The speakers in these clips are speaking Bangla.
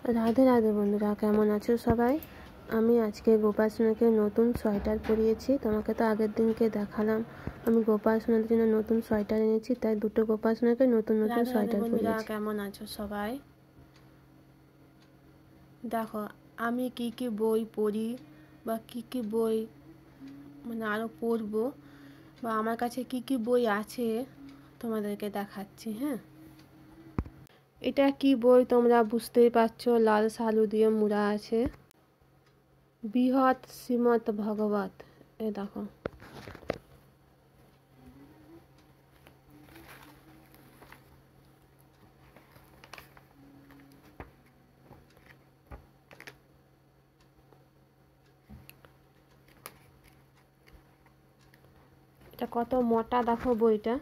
राधे राधे बंधुरा केमन आछो सबाई। आमी आजके गोपाल सोनाके नतून सोয়েটার परिয়েছি। তোমাকে তো আগের দিনকে দেখালাম আমি গোপাল সোনার জন্য নতুন সোয়েটার এনেছি, তাই দুটো গোপাল সোনাকে নতুন নতুন সোয়েটার পরিয়েছি। কেমন আছো সবাই? দেখো আমি কি কি বই পড়ি বা কি কি বই মানে আরও পড়বো বা আমার কাছে কি কি বই আছে তোমাদেরকে দেখাচ্ছি। হ্যাঁ, এটা কি বই তোমরা বুঝতেই পারছো, লাল সালু দিয়ে মুড়া আছে। বৃহৎ শ্রীমৎ ভগবত। এ দেখো, এটা কত মোটা দেখো বইটা।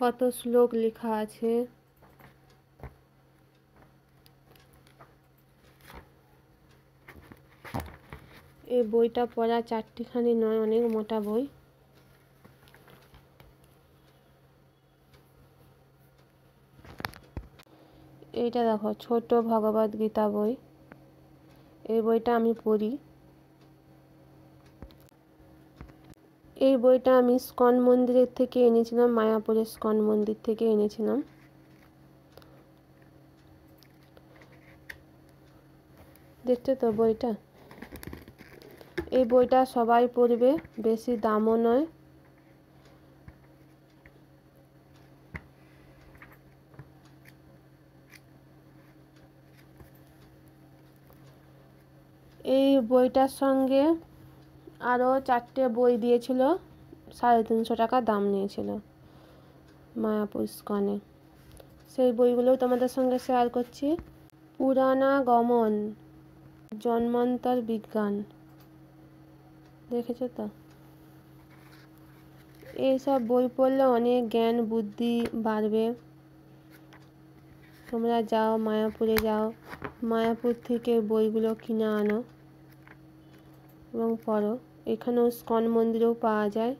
কত শ্লোক লেখা আছে। এই বইটা পড়া চারটিখানি নয়, অনেক মোটা বই। এইটা দেখো ছোট ভগবত গীতা বই। এই বইটা আমি পড়ি। এই বইটা আমি ইস্কন মন্দিরের থেকে এনেছিলাম, মায়াপুরের ইস্কন মন্দির থেকে এনেছিলাম। দেখছো তো বইটা? এই বইটা সবাই পড়বে, বেশি দামও নয়। এই বইটার সঙ্গে আরও 4টে বই দিয়েছিল, 350 টাকা দাম নিয়েছিল মায়াপুর ইস্কনে। সেই বইগুলো তোমাদের সঙ্গে শেয়ার করছি। পুরাণাগমন, জন্মান্তর বিজ্ঞান, দেখেছো তো? এইসব বই পড়লে অনেক জ্ঞান বুদ্ধি বাড়বে। তোমরা যাও, মায়াপুরে যাও, মায়াপুর থেকে বইগুলো কিনে আনো এবং পড়ো। এখানেও ইস্কন মন্দিরেও পাওয়া যায়,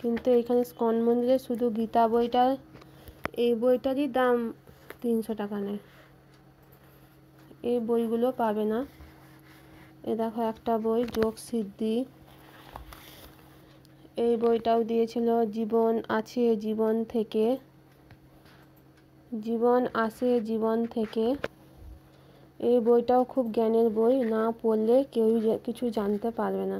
কিন্তু এখানে ইস্কন মন্দিরে শুধু গীতা বইটা, এই বইটারই দাম 300 টাকা নেয়। এই বইগুলো পাবে না। এ দেখো একটা বই, যোগ সিদ্ধি। এই বইটাও দিয়েছিল, জীবন আছে জীবন থেকে, জীবন আসে জীবন থেকে। এই বইটাও খুব জ্ঞানের বই, না পড়লে কেউই কিছু জানতে পারবে না।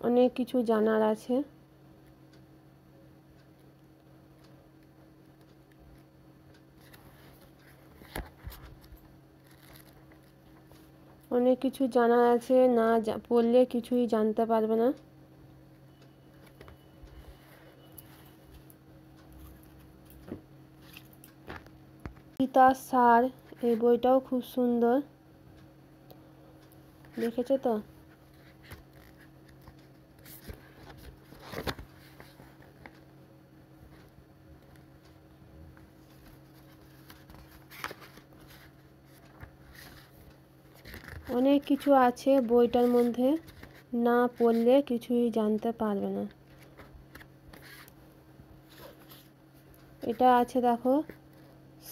অনেক কিছু জানার আছে। অনেক কিছু জানার আছে, না পড়লে কিছুই জানতে পারবে না। গীতার সার, এই বইটাও খুব সুন্দর, দেখেছো তো? অনেক কিছু আছে বইটার মধ্যে, না পড়লে কিছুই জানতে পারবে না। এটা আছে দেখো,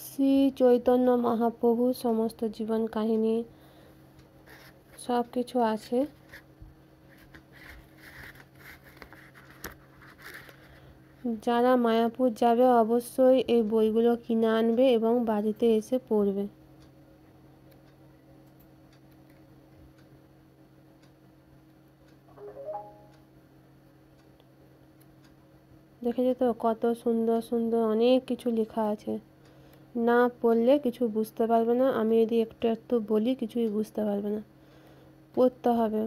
শ্রী চৈতন্য মহাপ্রভুর সমস্ত জীবন কাহিনী, সব কিছু আছে। যারা মায়াপুর যাবে অবশ্যই এই বইগুলো কিনে আনবে এবং বাড়িতে এসে পড়বে। দেখেছো তো কত সুন্দর সুন্দর অনেক কিছু লেখা আছে। না পড়লে কিছু বুঝতে পারবে না। আমি যদি একটু একটু বলি কিছুই বুঝতে পারবে না, পড়তে হবে।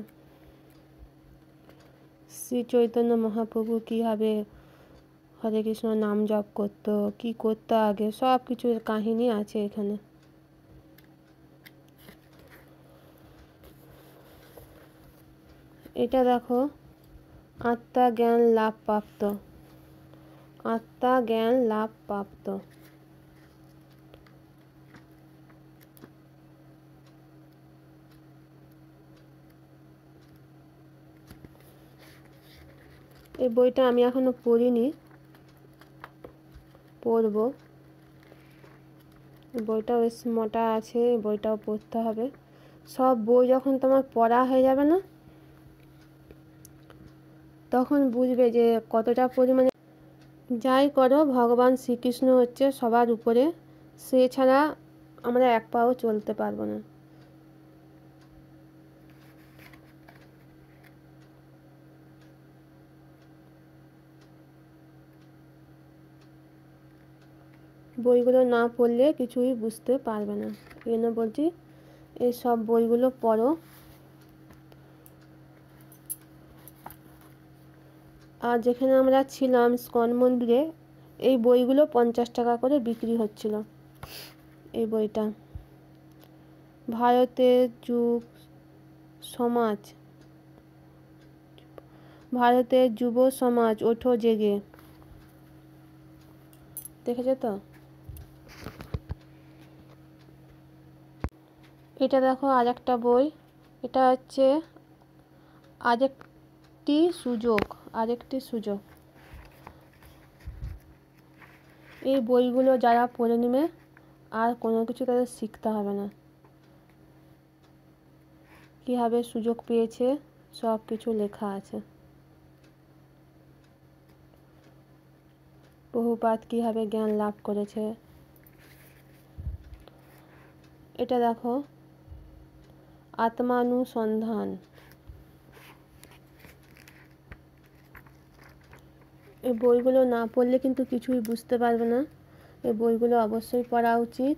শ্রী চৈতন্য মহাপ্রভু কীভাবে হরে কৃষ্ণ নাম জপ করতো, কী করতো আগে, সব কিছুর কাহিনী আছে এখানে। এটা দেখো, আত্মা জ্ঞান লাভ প্রাপ্ত, আত্মা জ্ঞান লাভ প্রাপ্ত। এই বইটা আমি এখনো পড়িনি, পড়ব। বইটা বেশ মোটা আছে, বইটাও পড়তে হবে। সব বই যখন তোমার পড়া হয়ে যাবে না, তখন বুঝবে যে কতটা পরিমাণে। যাই করো, ভগবান শ্রীকৃষ্ণ হচ্ছে সবার উপরে, সে ছাড়া আমরা এক পাও চলতে পারবো না। বইগুলো না পড়লে কিছুই বুঝতে পারবে না। এই জন্য বলছি এই সব বইগুলো পড়ো। আর যেখানে আমরা ছিলাম ইস্কন মন্দিরে, এই বইগুলো 50 টাকা করে বিক্রি হচ্ছিল। এই বইটা ভারতের যুগ সমাজ, ভারতের যুব সমাজ ওঠো জেগে, দেখেছো তো? এটা দেখো আরেকটা বই, এটা হচ্ছে আরেকটি সুযোগ, আরেকটি সুযোগ। এই বইগুলো যারা পড়ে নেবে আর কোনো কিছু তাদের শিখতে হবে না। কীভাবে সুযোগ পেয়েছে সব কিছু লেখা আছে। প্রভুপাদ কীভাবে জ্ঞান লাভ করেছে। এটা দেখো আত্মানুসন্ধান। এই বইগুলো না পড়লে কিন্তু কিছুই বুঝতে পারবে না। এই বইগুলো অবশ্যই পড়া উচিত।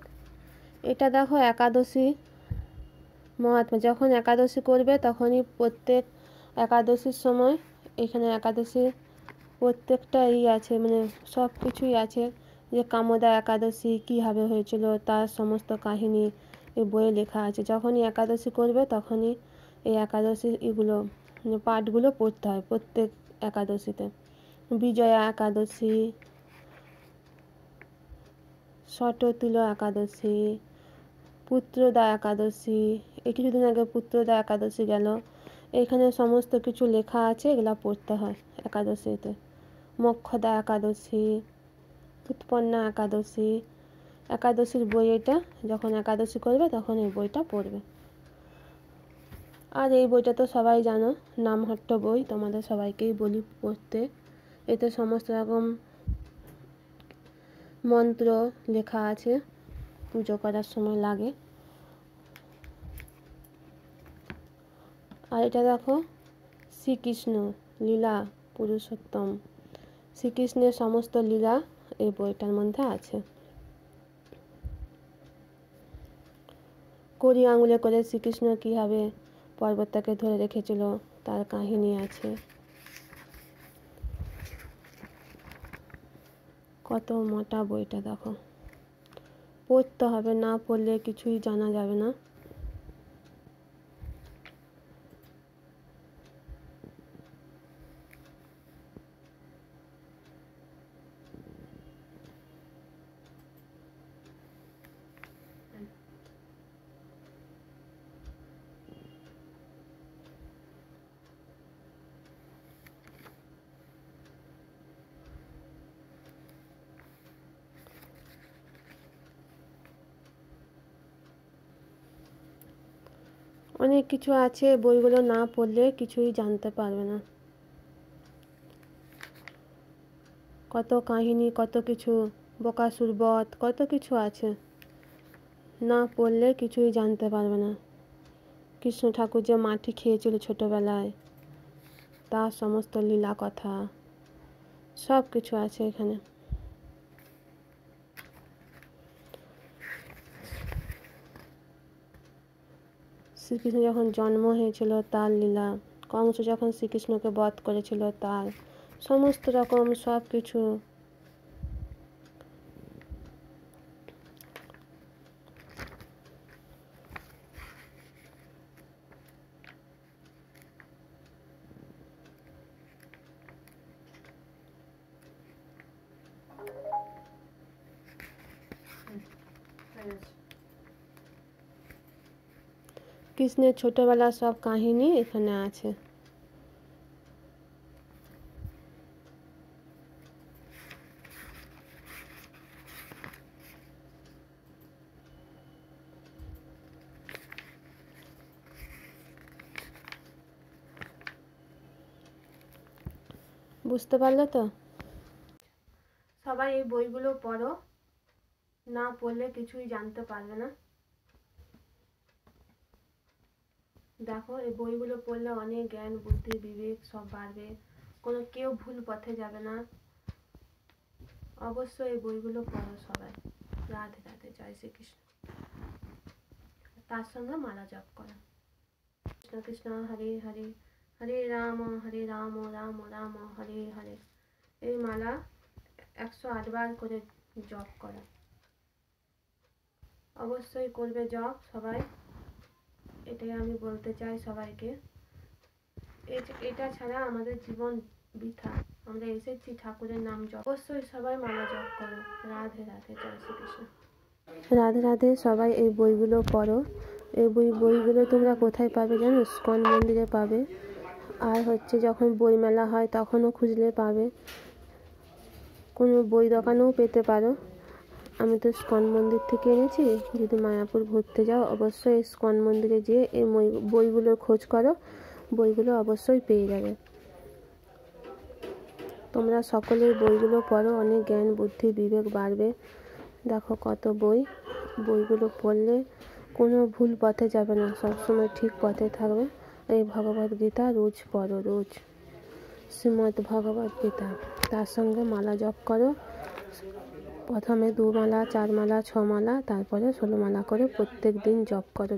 এটা দেখো একাদশী মহাত্মা, যখন একাদশী করবে তখনই প্রত্যেক একাদশীর সময় এখানে একাদশী প্রত্যেকটা আছে, মানে সব কিছুই আছে, যে কামদা একাদশী কীভাবে হয়েছিল তার সমস্ত কাহিনী এই বইয়ে লেখা আছে। যখনই একাদশী করবে তখনই এই একাদশীর এগুলো মানে পাঠগুলো পড়তে হয় প্রত্যেক একাদশীতে। বিজয়া একাদশী, ষটতিল একাদশী, পুত্রদা একাদশী, এই কিছুদিন আগে পুত্রদা একাদশী গেল। এখানে সমস্ত কিছু লেখা আছে, এগুলা পড়তে হয় একাদশীতে। মোক্ষদা একাদশী, উৎপন্না একাদশী, একাদশীর বই এটা। যখন একাদশী করবে তখন এই বইটা পড়বে। আর এই বইটা তো সবাই জানো, নামহট্ট বই, তোমাদের সবাইকেই বলি পড়তে। এতে সমস্ত রকম মন্ত্র লেখা আছে, পুজো করার সময় লাগে। আর এটা দেখো শ্রীকৃষ্ণ লীলা পুরুষোত্তম, শ্রীকৃষ্ণের সমস্ত লীলা এই বইটার মধ্যে আছে। কড়ি আঙুলে করে শ্রীকৃষ্ণ কীভাবে পর্বতটাকে ধরে রেখেছিল তার কাহিনী আছে। কত মোটা বইটা দেখো, পড়তে হবে, না পড়লে কিছুই জানা যাবে না। অনেক কিছু আছে, বইগুলো না পড়লে কিছুই জানতে পারবে না। কত কাহিনী, কত কিছু, বকাসুর বধ, কত কিছু আছে, না পড়লে কিছুই জানতে পারবে না। কৃষ্ণ ঠাকুর যে মাটি খেয়েছিল ছোটোবেলায় তার সমস্ত লীলা কথা সব কিছু আছে এখানে। শ্রীকৃষ্ণ যখন জন্ম হয়েছিল তার লীলা, কংস যখন শ্রীকৃষ্ণকে বধ করেছিল তার সমস্ত রকম সব কিছু। কৃষ্ণের ছোটবেলার সব কাহিনী এখানে আছে। বুঝতে পারলে তো? সবাই এই বইগুলো পড়ো, না পড়লে কিছুই জানতে পারবে না। দেখো, এই বইগুলো পড়লে অনেক জ্ঞান বুদ্ধি বিবেক সব বাড়বে, কেউ ভুল পথে যাবে না। অবশ্যই এই বইগুলো পড়ো সবাই। রাধে রাধে, জয় শ্রীকৃষ্ণ। তার সঙ্গে মালা জপ করো। কৃষ্ণ কৃষ্ণ হরে হরে, হরে রাম রাম রাম হরে হরে। এই মালা 108 বার করে জপ করো। অবশ্যই করবে জপ সবাই, এটাই আমি বলতে চাই সবাইকে। এটা ছাড়া আমাদের জীবন বৃথা। আমরা এসেছি ঠাকুরের নাম জপ, অবশ্যই সবাই মালা জপ করো। রাধে রাধে, জয় শ্রীকৃষ্ণ। রাধে রাধে, সবাই এই বইগুলো পড়ো। এই বইগুলো তোমরা কোথায় পাবে জানো? স্কন মন্দিরে পাবে। আর যখন বই মেলা হয় তখনও খুঁজলে পাবে, কোনো বই দোকানেও পেতে পারো। আমি তো স্কন মন্দির থেকে এনেছি। যদি মায়াপুর ঘুরতে যাও অবশ্যই স্কন মন্দিরে যেয়ে এই বইগুলোর খোঁজ করো, বইগুলো অবশ্যই পেয়ে যাবে। তোমরা সকলেই বইগুলো পড়ো, অনেক জ্ঞান বুদ্ধি বিবেক বাড়বে। দেখো কত বইগুলো পড়লে কোনো ভুল পথে যাবে না, সবসময় ঠিক পথে থাকবে। এই ভগবদ গীতা রোজ পড়ো, রোজ শ্রীমদ্ ভগবদ গীতা। তার সঙ্গে মালা জপ করো। প্রথমে 2 মালা 4 মালা 6 মালা, তারপরে 16 মালা করে প্রত্যেক দিন জপ করো।